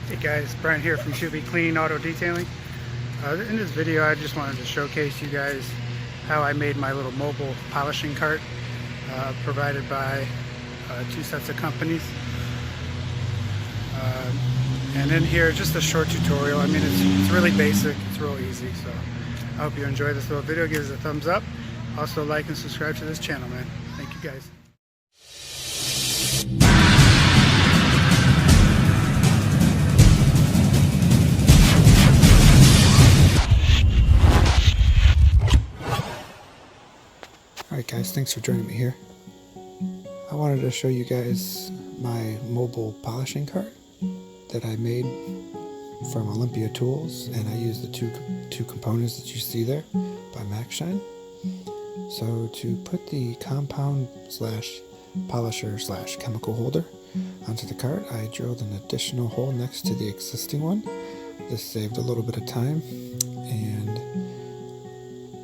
Hey guys, Brian here from To Be Clean Auto Detailing. In this video I just wanted to showcase you guys how I made my little mobile polishing cart provided by two sets of companies. And in here, just a short tutorial. I mean, it's really basic, it's real easy, so I hope you enjoy this little video. Give us a thumbs up. Also like and subscribe to this channel, man. Thank you guys. Alright guys, thanks for joining me here. I wanted to show you guys my mobile polishing cart that I made from Olympia tools, and I used the two components that you see there by Maxshine. So to put the compound slash polisher slash chemical holder onto the cart, I drilled an additional hole next to the existing one. This saved a little bit of time, and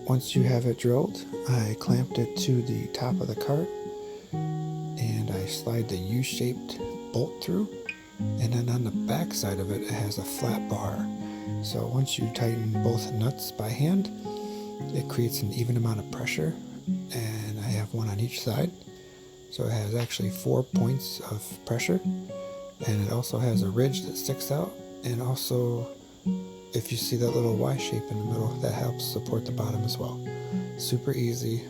once you have it drilled, I clamped it to the top of the cart and I slide the U-shaped bolt through, and then on the back side of it, it has a flat bar. So once you tighten both nuts by hand, it creates an even amount of pressure, and I have one on each side. So it has actually 4 points of pressure, and it also has a ridge that sticks out, and also if you see that little Y shape in the middle, that helps support the bottom as well. Super easy,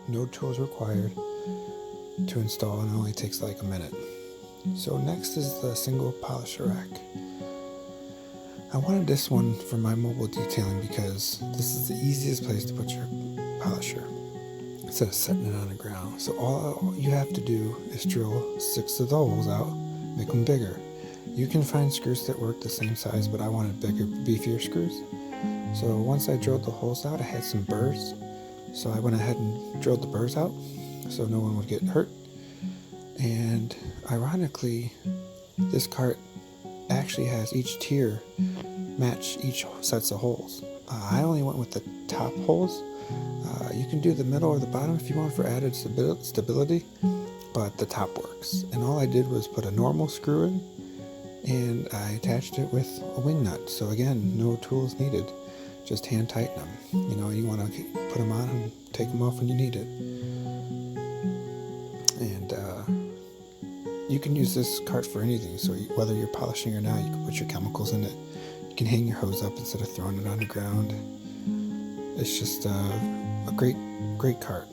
no tools required to install, and it only takes like a minute. So next is the single polisher rack. I wanted this one for my mobile detailing because this is the easiest place to put your polisher instead of setting it on the ground. So all you have to do is drill 6 of the holes out, make them bigger. You can find screws that work the same size, but I wanted bigger, beefier screws. So once I drilled the holes out, I had some burrs. So I went ahead and drilled the burrs out so no one would get hurt. And ironically, this cart actually has each tier match each sets of holes. I only went with the top holes. You can do the middle or the bottom if you want for added stability, but the top works. And all I did was put a normal screw in, and I attached it with a wing nut. So again, no tools needed, just hand tighten them. You know, you want to put them on and take them off when you need it. And you can use this cart for anything. So whether you're polishing or not, you can put your chemicals in it. You can hang your hose up instead of throwing it on the ground. It's just a great cart.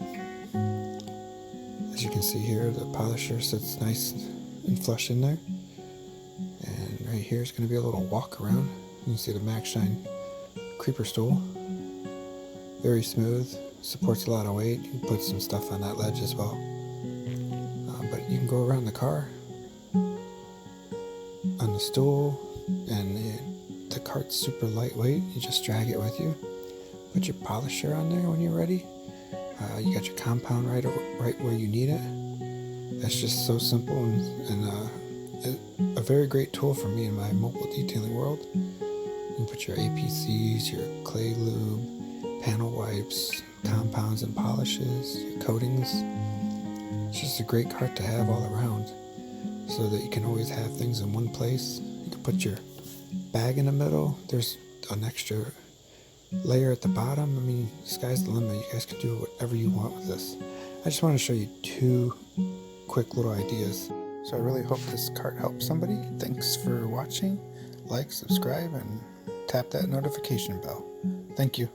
As you can see here, the polisher sits nice and flush in there. And right here is going to be a little walk around. You can see the Maxshine creeper stool. Very smooth, supports a lot of weight. You can put some stuff on that ledge as well. But you can go around the car on the stool, and the cart's super lightweight. You just drag it with you. Put your polisher on there when you're ready. You got your compound right where you need it. It's just so simple and a very great tool for me in my mobile detailing world. You can put your APCs, your clay lube, panel wipes, compounds and polishes, your coatings. It's just a great cart to have all around, so that you can always have things in one place. You can put your bag in the middle. There's an extra layer at the bottom. I mean, sky's the limit. You guys can do whatever you want with this. I just want to show you 2 quick little ideas. So I really hope this cart helps somebody. Thanks for watching. Like, subscribe, and tap that notification bell. Thank you.